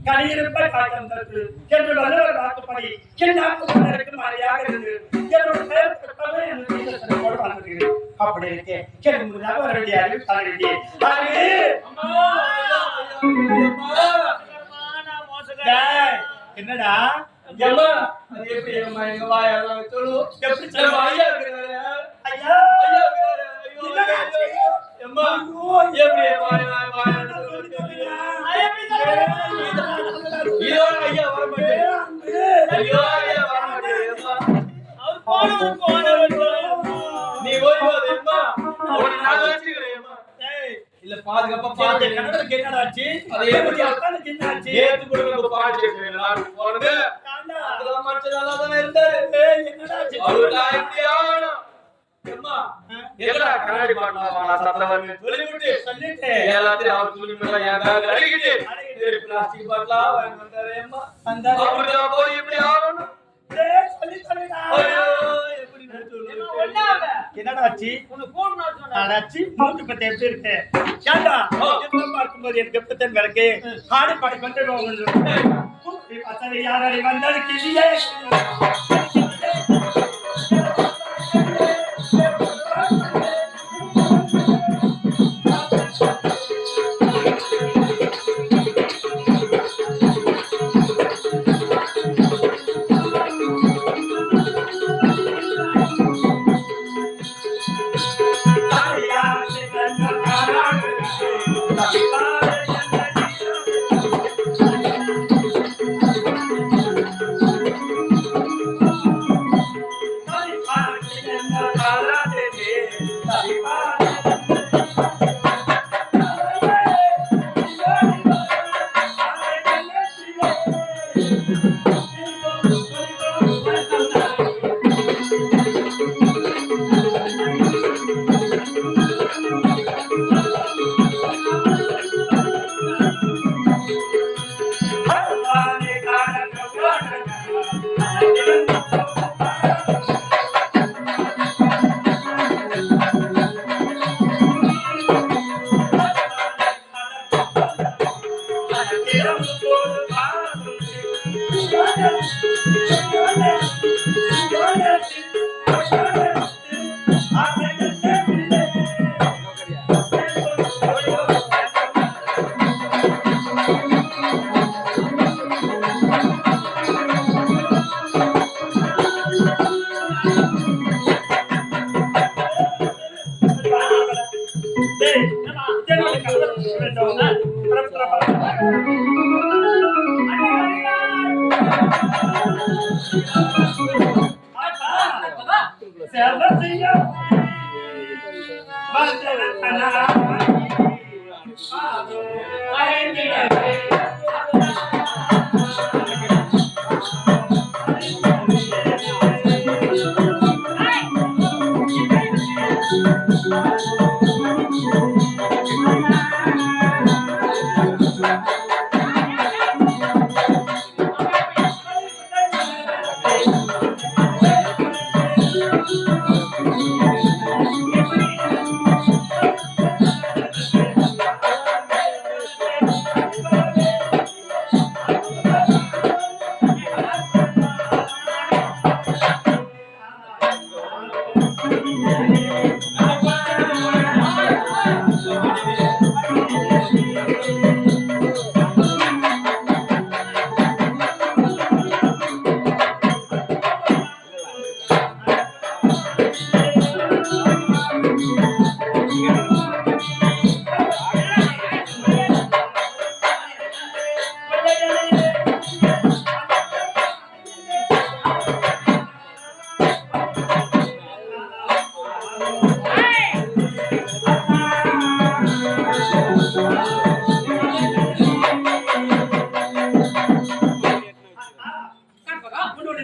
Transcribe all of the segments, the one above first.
கடியிருப்ப காட்டம் தட்டு என்று வல்லவர் வாக்குப்படி என் நாட்டு மன்னருக்கு மறையாக இருந்து என்னோட பெயர் பெற்றவே எனக்கு வாழ்ந்துகிறேன். அப்படி இருக்கேன் என் முன்னாக வர வேண்டிய அறிவு தலைவியே என்னடா எம்மா அது எப்படி அம்மா எங்க வாயா சொல்லு எப்படி சொல்ல ஐயா இருக்கிறாரு ஐயா ஐயா இருக்கிறாரு ஐயோ எம்மா எப்படி வாயா வாயா இதோட ஐயா வர மாட்டேன் ஐயோ ஐயா வர மாட்டேன் அவர் நீ ஓடி வா எம்மா அவனை நான் வச்சிக்கிறேன் எம்மா இல்ல பாதுகாப்பா பாத்து கண்ணனுக்கு என்னடாச்சு அது எப்படி அக்கானுக்கு என்னாச்சு ஏத்து கொடுங்க பாட்டு எல்லாரும் போறது அதெல்லாம் மனுஷன் நல்லா தானே இருந்தாரு என்னடாச்சு அவருடா எப்படி ஆகணும் எம்மா எங்கடா கண்ணாடி பாட்டலாம் சத்தம் வந்து சொல்லிவிட்டு எல்லாத்தையும் அவர் துணி மேல ஏதாவது அடிக்கிட்டு பிளாஸ்டிக் பாட்டலா வாங்கி வந்தாரு எம்மா அவருடா போய் எப்படி ஆகணும் சொல்லி சொல்லுடா ஐயோ எப்படி என்னடாச்சு அடாச்சி மூச்சு பத்தி எப்படி இருக்கு ஏண்டா பார்க்கும்போது எனக்கு எப்பத்தன் விளக்கு ஆடி பாடி கொண்டு பசங்க யாராடி வந்தாரு கிளியே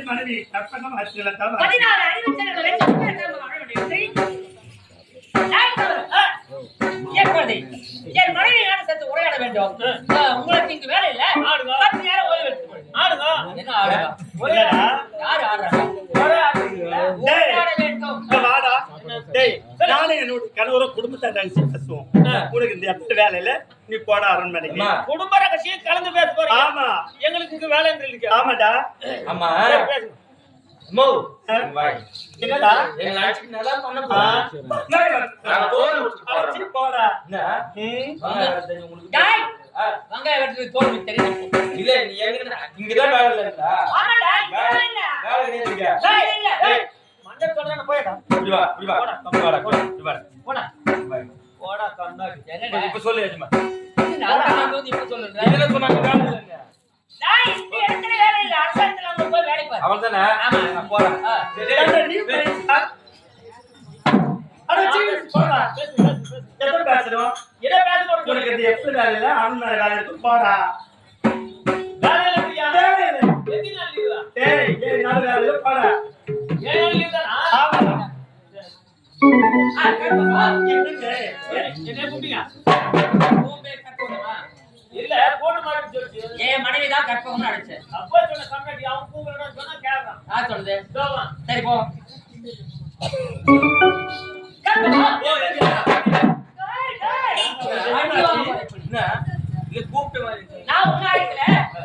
மனைவி கற்பகம் ஆட்சியெல்லாம் 16 அறிவுச்சல்களை வைத்து உட்கார்ந்து வாழ வேண்டியது. என் மனைவி நாடு சேர்த்து உரையாட வேண்டும். உங்களுக்கு இங்கு வேலை இல்ல. 10 நேரம் ஓய்வு எடுத்துக்கொள். ஆடுங்க. என்ன ஆடுங்க? யாரு ஆடுறாங்க? உரையாட வேண்டும். வாடா டேய் நானே என்னோட கணவர குடும்பத்தை நினைச்சு பேசுவோம். உனக்கு இந்த இடத்துல வேலை இல்ல, நீ போட அரண்மனைக்கு. குடும்ப ரகசியம் கலந்து பேச போறீங்க. ஆமா, எங்களுக்கு இங்க வேலை இல்ல. ஆமாடா. ஆமா மோ வாய் என்னடா எங்க ஆட்சிக்கு நல்லா பண்ண போறா. நான் தோல் அடிச்சு போடா. என்ன உங்களுக்கு டேய் வெங்காய வெட்டி தோல் தெரியும். இல்ல நீ எங்க இங்க தான் வேலை இல்லடா. ஆமாடா இல்ல வேலை இல்ல. டேய் இல்ல டேய் மண்டை சொல்றேன் போடா. இப்படி வா போடா போடா கண்ணாடி. என்னடா இப்ப சொல்லு ஏஜமா. நான் வந்து இப்ப சொல்றேன். இதுல சொன்னாங்க வேலை இல்லங்க. டேய் இந்த இடத்துல வேலை இல்ல. அரசாங்கத்துல அங்க போய் வேலை பாரு. அவன்தானே? ஆமா நான் போறேன். நீ அடச்சி போடா. எதை பேசுறோம்? என்ன பேச போறீங்க? உனக்கு இது எப்படி வேலை இல்ல, அரண்மனை வேலை இருக்கு, போடா. வேலை இல்லையா? வேலை இல்ல. எத்தனை நாள் லீவா? டேய் 7 நாள் வேலை இல்ல, போடா. 7 நாள் லீவ் தானா? ஆமா. கர்ப்பமா என்னது? என்ன கூப்பிட்டீங்க? பூம்பே கர்ப்பமா இல்ல போட்டு மாதிரி சொல்லுச்சு. என் மனைவி தான் கர்ப்பம்னு அடிச்சேன். அப்பா சொன்ன கம்மிட்டி அவன் கூப்பிடுறான்னு சொன்னா கேக்குறான். நான் சொல்லுது சோமா சரி போ. கர்ப்பமா ஓ எங்க? என்ன இல்ல கூப்பிட்ட மாதிரி இருக்கு. நான் உன்ன அடிக்கல,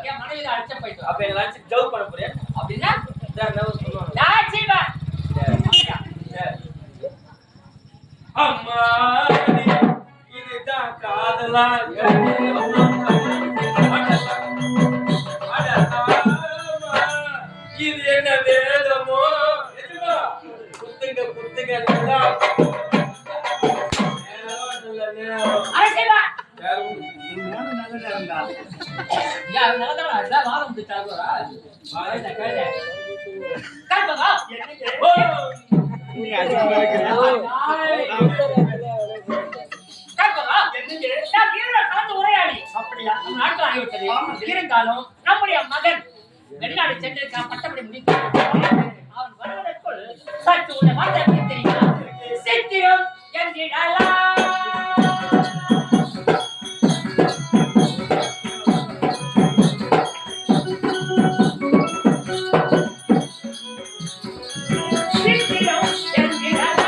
என் மனைவி தான் அடிச்ச போயிட்டு. அப்ப எங்க லஞ்ச் ஜவ் பண்ண போறியா? அப்படினா நான் சொல்லுவாங்க. நான் சீவா அம்மா இதுதான் காதலா? இது என்ன வேதமோ? குத்துங்க அடிச்சேவா நல்ல நேரம்டா. யா நல்லதா அட வாரம் வந்துட்டாங்கடா. வாரேடா கேளு. கர்ப்பமா என்னது? நீ அடிச்சு கர்ப்பமா என்னது? நான் வீரல கலந்து உரையாடி அப்படியா? நம் நாட்டு ஆகிவிட்டது. இருந்தாலும் நம்முடைய மகன் வெளிநாடு சென்றிருக்கான், பட்டப்படி முடித்தான். அவன் வருவதற்குள் சற்று உள்ள வார்த்தை எப்படி தெரியுமா? சித்திரம் என்றிடலாம். சித்திரம் என்றிடலாம்.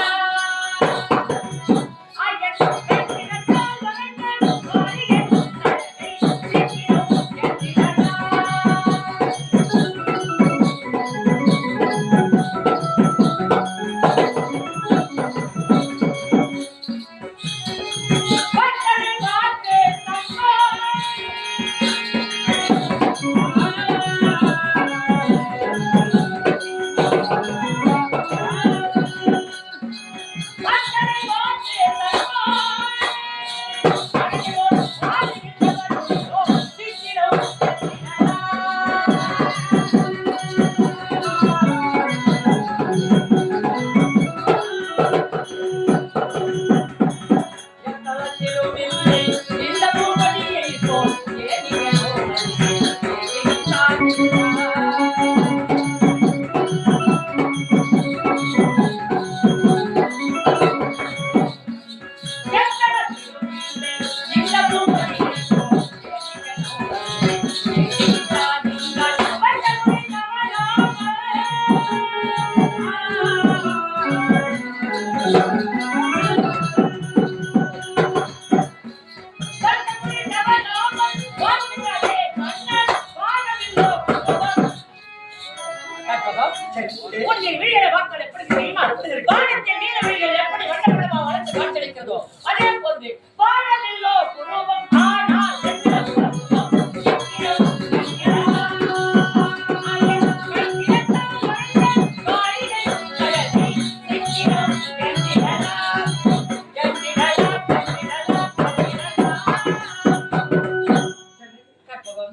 உன்னின் விழிகளை பார்த்தால் எப்படி தெரியுமா? வானத்தில் நீல விழிகள் எப்படி வண்ணமயமா வளர்ந்து காட்சியளிக்கிறதோ அதே போன்று வானவில்லோ புருவம் ஆனால்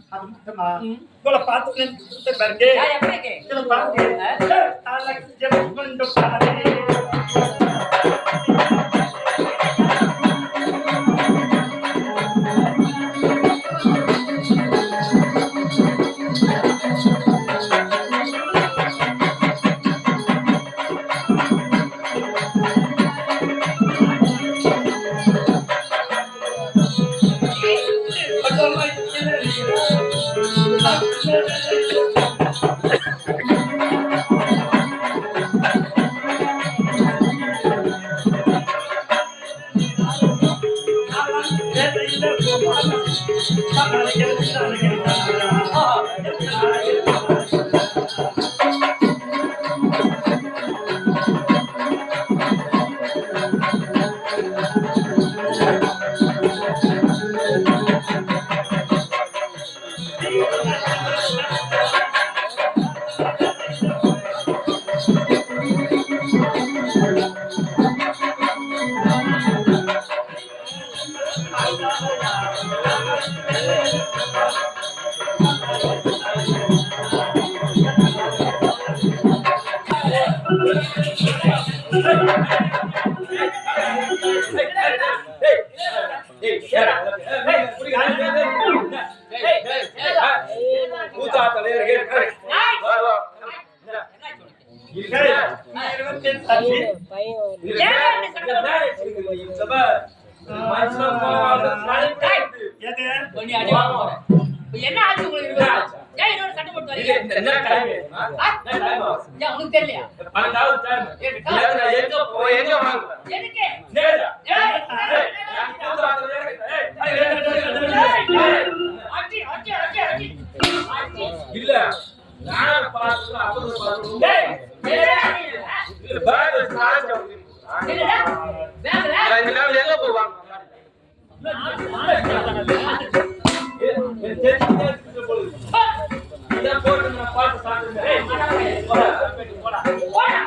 அது மட்டுமா உங்களை பார்த்து பாருங்க யார் எப்படி இருக்கு? இதை பாருங்க ஜெபம் கொண்டு பாருங்க என்ன ஆச்சு உங்களுக்கு? ஏன் இன்னொரு சண்டை போட்டு வரீங்க? உனக்கு தெரியலையா? எதுக்கு? இல்ல நான் பார்த்து அப்புறம் எங்க போவாங்க போடா